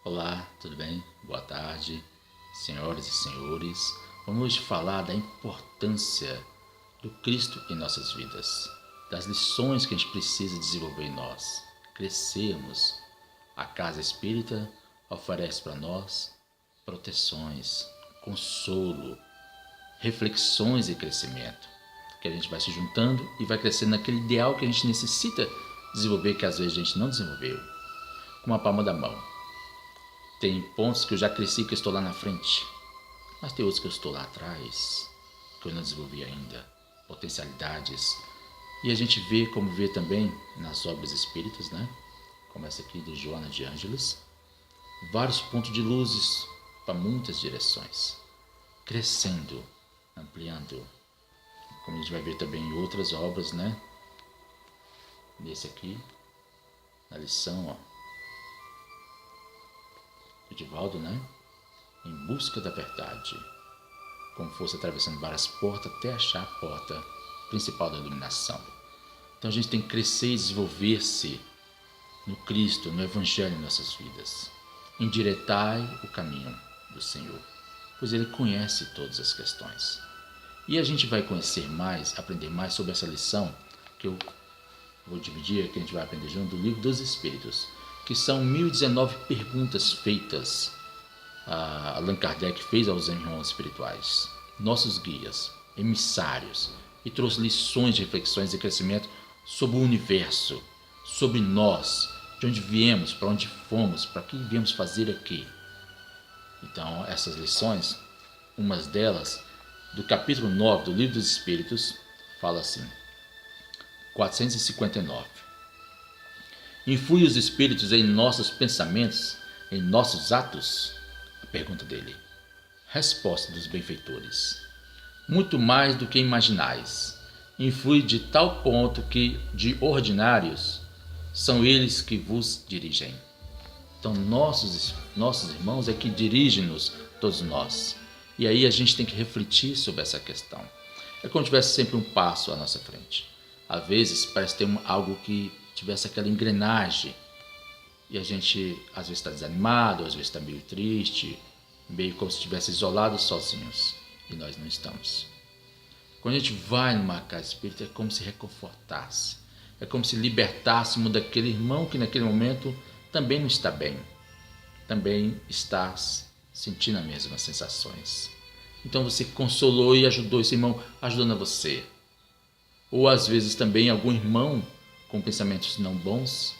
Olá, tudo bem? Boa tarde, senhoras e senhores. Vamos hoje falar da importância do Cristo em nossas vidas, das lições que a gente precisa desenvolver em nós, crescermos. A casa espírita oferece para nós proteções, consolo, reflexões e crescimento, que a gente vai se juntando e vai crescendo naquele ideal que a gente necessita desenvolver, que às vezes a gente não desenvolveu, com a palma da mão. Tem pontos que eu já cresci, que eu estou lá na frente, mas tem outros que eu estou lá atrás, que eu não desenvolvi ainda, potencialidades. E a gente vê, como vê também nas obras espíritas, né? Como essa aqui do Joana de Ângeles, vários pontos de luzes para muitas direções, crescendo, ampliando, como a gente vai ver também em outras obras, né? Nesse aqui, na lição, ó, do Divaldo, né? Em busca da verdade, como fosse atravessando várias portas até achar a porta principal da iluminação. Então a gente tem que crescer e desenvolver-se no Cristo, no Evangelho em nossas vidas. Endireitai o caminho do Senhor, pois Ele conhece todas as questões. E a gente vai conhecer mais, aprender mais sobre essa lição, que eu vou dividir, que a gente vai aprender junto, do Livro dos Espíritos, que são 1019 perguntas feitas, Allan Kardec fez aos irmãos espirituais, nossos guias, emissários, e trouxe lições, reflexões e crescimento sobre o universo, sobre nós, de onde viemos, para onde fomos, para que viemos fazer aqui. Então, essas lições, umas delas, do capítulo 9 do Livro dos Espíritos, fala assim, 459. Influi os espíritos em nossos pensamentos, em nossos atos? A pergunta dele. Resposta dos benfeitores. Muito mais do que imaginais. Influi de tal ponto que, de ordinários, são eles que vos dirigem. Então, nossos irmãos é que dirigem-nos, todos nós. E aí a gente tem que refletir sobre essa questão. É como se tivesse sempre um passo à nossa frente. Às vezes parece ter algo que tivesse aquela engrenagem e a gente às vezes está desanimado, às vezes está meio triste, meio como se estivesse isolados, sozinhos, e nós não estamos. Quando a gente vai numa casa espírita, é como se reconfortasse, é como se libertássemos daquele irmão que naquele momento também não está bem, também está sentindo as mesmas sensações. Então você consolou e ajudou esse irmão, ajudando a você. Ou às vezes também algum irmão com pensamentos não bons,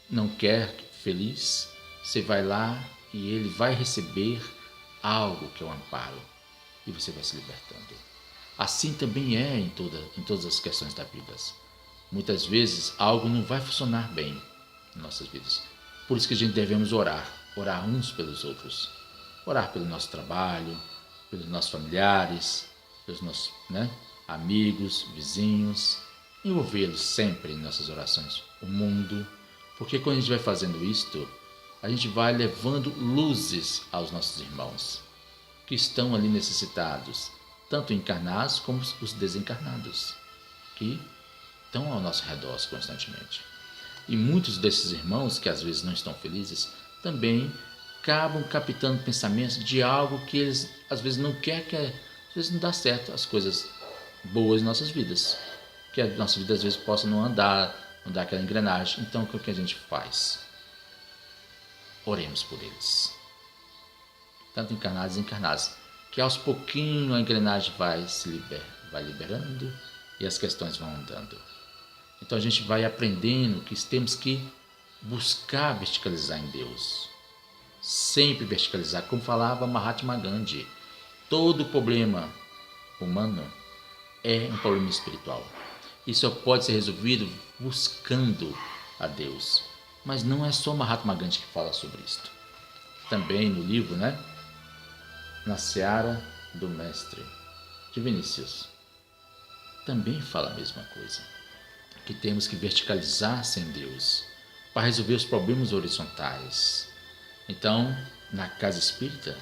não quer feliz, você vai lá e ele vai receber algo que é o amparo e você vai se libertando. Assim também é em todas as questões da vida. Muitas vezes algo não vai funcionar bem em nossas vidas. Por isso que a gente devemos orar uns pelos outros, orar pelo nosso trabalho, pelos nossos familiares, pelos nossos amigos, vizinhos, envolvê-los sempre em nossas orações, o mundo, porque quando a gente vai fazendo isto, a gente vai levando luzes aos nossos irmãos, que estão ali necessitados, tanto encarnados como os desencarnados, que estão ao nosso redor constantemente. E muitos desses irmãos, que às vezes não estão felizes, também acabam captando pensamentos de algo que eles às vezes não querem, que às vezes não dá certo as coisas boas em nossas vidas, que a nossa vida às vezes possa não andar aquela engrenagem. Então o que a gente faz? Oremos por eles, tanto encarnados e desencarnados, que aos pouquinhos a engrenagem vai liberando e as questões vão andando. Então a gente vai aprendendo que temos que buscar verticalizar em Deus, sempre verticalizar, como falava Mahatma Gandhi. Todo problema humano é um problema espiritual. Isso só pode ser resolvido buscando a Deus. Mas não é só Mahatma Gandhi que fala sobre isso. Também no livro, Na Seara do Mestre, de Vinícius, também fala a mesma coisa. Que temos que verticalizar sem Deus para resolver os problemas horizontais. Então, na casa espírita,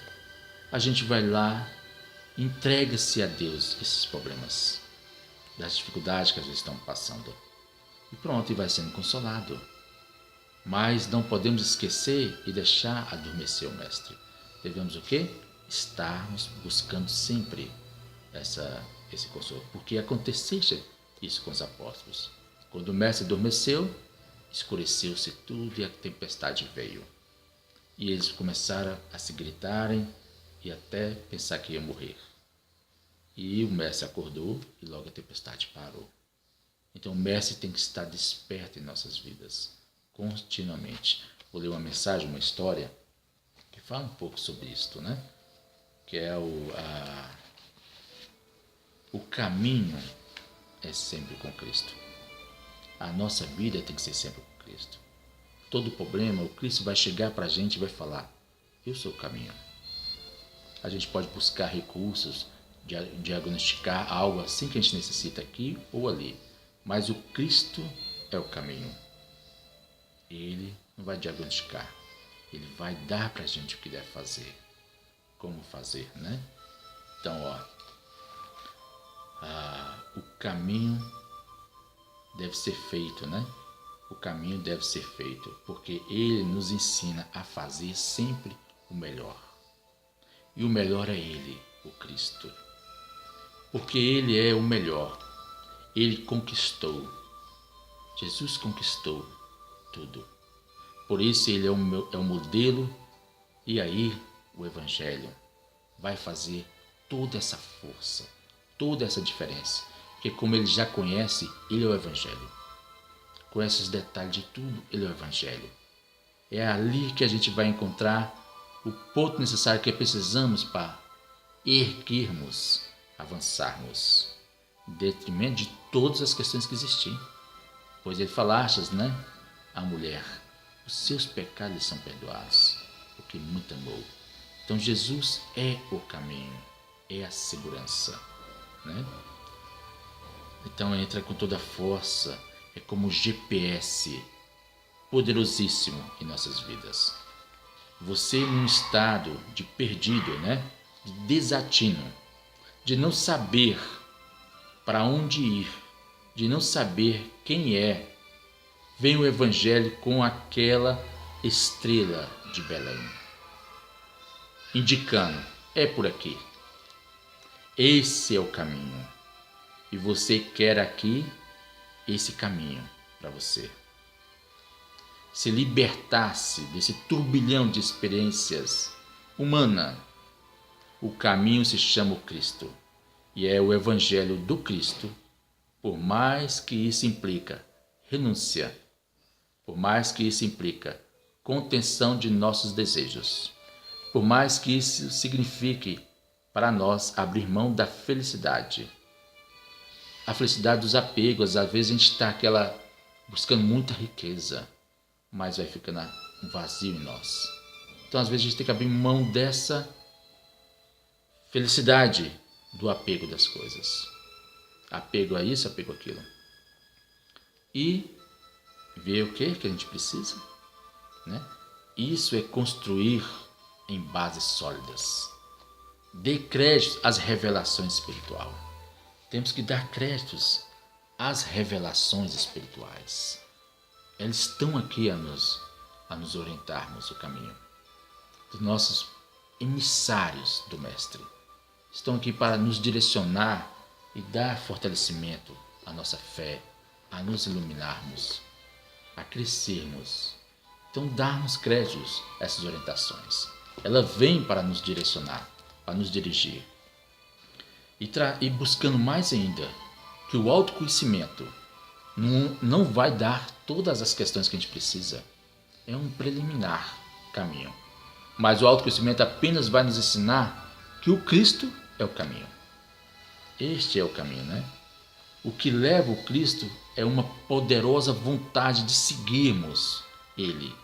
a gente vai lá, entrega-se a Deus esses problemas, das dificuldades que às vezes estão passando. E pronto, e vai sendo consolado. Mas não podemos esquecer e deixar adormecer o Mestre. Devemos o quê? Estarmos buscando sempre esse consolo. Porque aconteceu isso com os apóstolos. Quando o Mestre adormeceu, escureceu-se tudo e a tempestade veio. E eles começaram a se gritarem e até pensar que ia morrer. E o Mestre acordou e logo a tempestade parou. Então o Mestre tem que estar desperto em nossas vidas, continuamente. Vou ler uma mensagem, uma história, que fala um pouco sobre isto, né? Que é o caminho é sempre com Cristo. A nossa vida tem que ser sempre com Cristo. Todo problema, o Cristo vai chegar para a gente e vai falar: eu sou o caminho. A gente pode buscar recursos, diagnosticar algo assim que a gente necessita aqui ou ali. Mas o Cristo é o caminho. Ele não vai diagnosticar. Ele vai dar para a gente o que deve fazer. Como fazer, né? Então, o caminho deve ser feito, né? O caminho deve ser feito, porque Ele nos ensina a fazer sempre o melhor. E o melhor é Ele, o Cristo. Porque Ele é o melhor. Ele conquistou. Jesus conquistou tudo. Por isso Ele é o modelo. E aí o Evangelho vai fazer toda essa força, toda essa diferença. Porque como Ele já conhece, Ele é o Evangelho. Conhece os detalhes de tudo, Ele é o Evangelho. É ali que a gente vai encontrar o ponto necessário que precisamos para erguermos, avançarmos, em detrimento de todas as questões que existem. Pois Ele falaste, né? A mulher, os seus pecados são perdoados, porque muito amou. Então Jesus é o caminho, é a segurança, né? Então entra com toda a força, é como GPS poderosíssimo em nossas vidas. Você num estado de perdido, né? De desatino, de não saber para onde ir, de não saber quem é, vem o Evangelho com aquela estrela de Belém, indicando, é por aqui, esse é o caminho, e você quer aqui esse caminho para você. Se libertar-se desse turbilhão de experiências humanas, o caminho se chama o Cristo, e é o Evangelho do Cristo, por mais que isso implica renúncia, por mais que isso implica contenção de nossos desejos, por mais que isso signifique para nós abrir mão da felicidade, a felicidade dos apegos. Às vezes a gente está buscando muita riqueza, mas vai ficando um vazio em nós. Então às vezes a gente tem que abrir mão dessa felicidade do apego das coisas. Apego a isso, apego àquilo. E ver o que a gente precisa, né? Isso é construir em bases sólidas. Dê crédito às revelações espirituais. Temos que dar créditos às revelações espirituais. Elas estão aqui a nos orientarmos o caminho. Os nossos emissários do Mestre estão aqui para nos direcionar e dar fortalecimento à nossa fé, a nos iluminarmos, a crescermos. Então, darmos créditos a essas orientações. Ela vem para nos direcionar, para nos dirigir. E buscando mais ainda, que o autoconhecimento não vai dar todas as questões que a gente precisa. É um preliminar caminho. Mas o autoconhecimento apenas vai nos ensinar que o Cristo é o caminho. Este é o caminho, né? O que leva o Cristo é uma poderosa vontade de seguirmos Ele.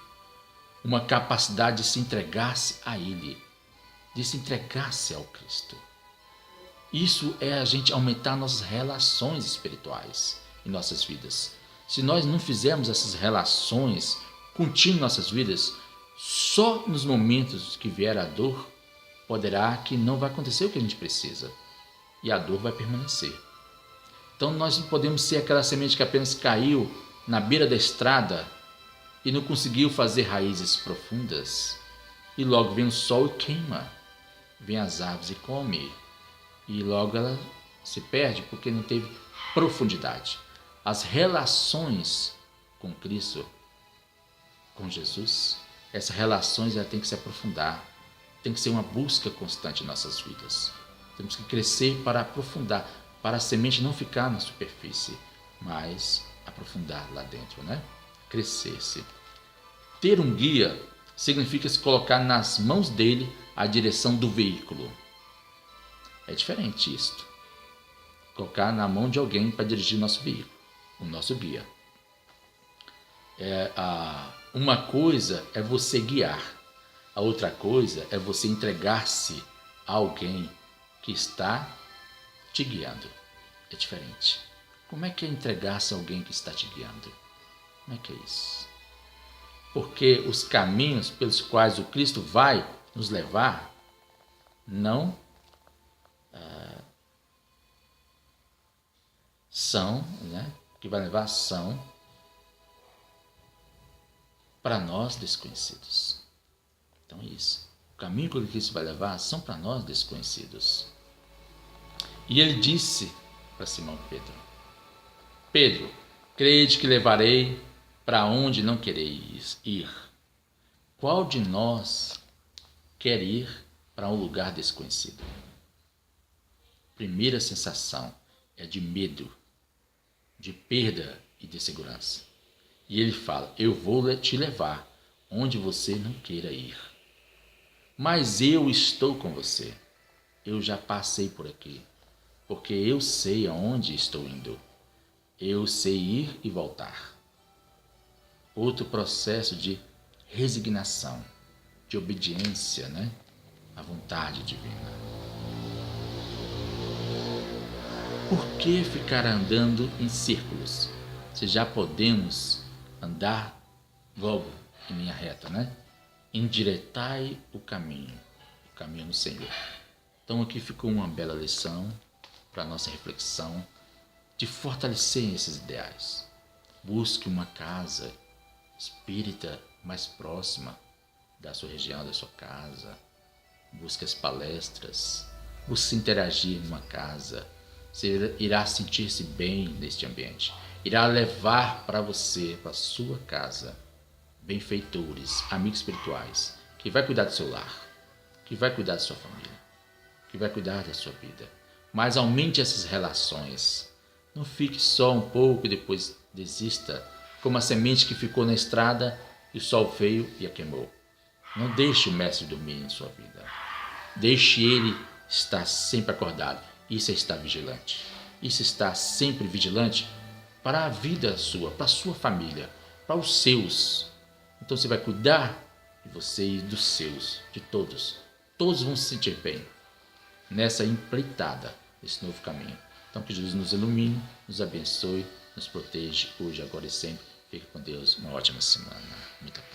Uma capacidade de se entregar-se a Ele. De se entregar-se ao Cristo. Isso é a gente aumentar nossas relações espirituais em nossas vidas. Se nós não fizermos essas relações contínuas em nossas vidas, só nos momentos que vier a dor, poderá que não vai acontecer o que a gente precisa. E a dor vai permanecer. Então nós não podemos ser aquela semente que apenas caiu na beira da estrada e não conseguiu fazer raízes profundas. E logo vem o sol e queima, vem as aves e come, e logo ela se perde porque não teve profundidade. As relações com Cristo, com Jesus, essas relações têm que se aprofundar, tem que ser uma busca constante em nossas vidas. Temos que crescer para aprofundar, para a semente não ficar na superfície, mas aprofundar lá dentro, né? Crescer-se. Ter um guia significa se colocar nas mãos dele a direção do veículo. É diferente isto. Colocar na mão de alguém para dirigir o nosso veículo, o nosso guia. Uma coisa é você guiar, a outra coisa é você entregar-se a alguém que está te guiando. É diferente. Como é que é entregar-se a alguém que está te guiando? Como é que é isso? Porque os caminhos pelos quais o Cristo vai nos levar não são, né? Que vai levar são para nós desconhecidos. Então é isso. O caminho que o Cristo vai levar são para nós desconhecidos. E ele disse para Simão Pedro: Pedro, crede que levarei para onde não quereis ir. Qual de nós quer ir para um lugar desconhecido? Primeira sensação é de medo, de perda e de segurança. E ele fala: eu vou te levar onde você não queira ir. Mas eu estou com você. Eu já passei por aqui, porque eu sei aonde estou indo. Eu sei ir e voltar. Outro processo de resignação, de obediência, né? À vontade divina. Por que ficar andando em círculos, se já podemos andar logo em linha reta, né? Endireitai o caminho no Senhor. Então aqui ficou uma bela lição para a nossa reflexão de fortalecer esses ideais. Busque uma casa espírita mais próxima da sua região, da sua casa. Busque as palestras. Busque interagir numa casa. Você irá sentir-se bem neste ambiente. Irá levar para você, para a sua casa, benfeitores, amigos espirituais, que vai cuidar do seu lar, que vai cuidar da sua família, que vai cuidar da sua vida. Mas aumente essas relações. Não fique só um pouco e depois desista, como a semente que ficou na estrada e o sol veio e a queimou. Não deixe o mestre dormir em sua vida. Deixe ele estar sempre acordado. Isso é estar vigilante. Isso é estar sempre vigilante para a vida sua, para a sua família, para os seus. Então você vai cuidar de você e dos seus, de todos. Todos vão se sentir bem nessa empreitada, nesse novo caminho. Então que Jesus nos ilumine, nos abençoe, nos proteja hoje, agora e sempre. Fique com Deus, uma ótima semana. Muita paz.